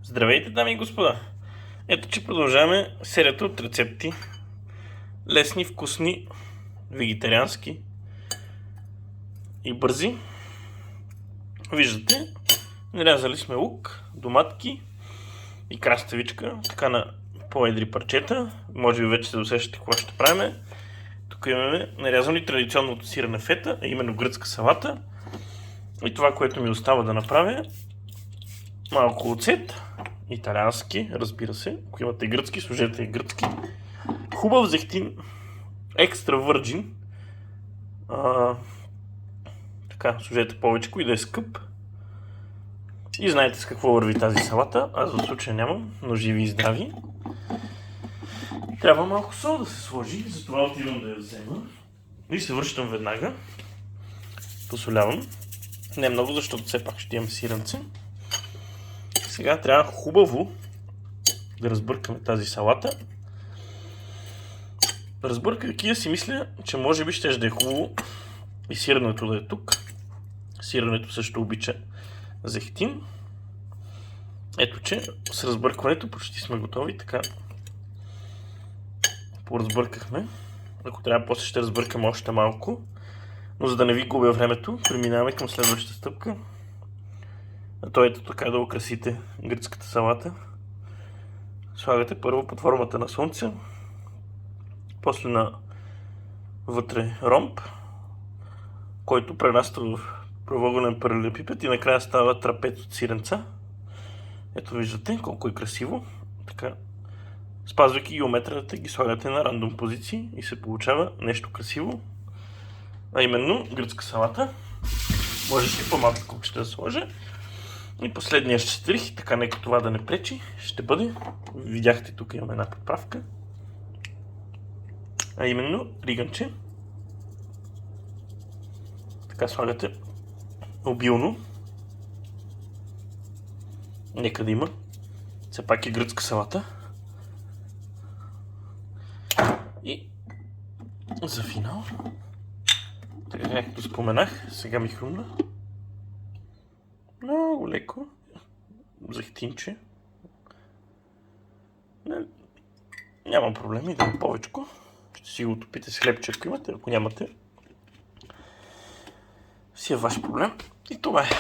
Здравейте, дами и господа! Ето, че продължаваме серията от рецепти. Лесни, вкусни, вегетариански и бързи. Виждате, нарязали сме лук, доматки и краставичка, така на по-едри парчета. Може би вече се досещате какво ще правим. Тук имаме нарязани традиционното сирене фета, а именно гръцка салата. И това, което ми остава да направя, малко оцет, италиански, разбира се. Ако имате гръцки, сложете и гръцки. Хубав зехтин, екстра върджин. Така, сложете повече и да е скъп. И знаете с какво върви тази салата. Аз в случая нямам, но живи и здрави. Трябва малко сол да се сложи, затова отивам да я взема. И се връщам веднага. Посолявам. Не много, защото все пак ще имам сиренце. Сега трябва хубаво да разбъркаме тази салата. Разбъркайки я си мисля, че може би ще да е хубаво и сиренето да е тук. Сиренето също обича зехтин. Ето, че с разбъркването почти сме готови. Така поразбъркахме. Ако трябва, после ще разбъркаме още малко. Но за да не ви губя времето, преминаваме към следващата стъпка. А то ето така да украсите гръцката салата. Слагате първо под формата на слънце, после на вътре ромб, който прераства в правоъгълен паралелепипед и накрая става трапец от сиренца. Ето виждате колко е красиво. Така, спазвайки геометрията, ги слагате на рандом позиции и се получава нещо красиво. А именно гръцка салата. Можеше по-малко купчета да сложа. И последния штрих, така нека това да не пречи, ще бъде, видяхте тук имаме една поправка, а именно риганче. Така слагате обилно. Нека да има. Все пак е гръцка салата. И за финал, така както споменах, сега ми хрумна. Много леко зехтинче. Няма проблеми, да има повечко. Ще си го топите с хлебче, ако имате. Ако нямате, си е ваш проблем. И това е.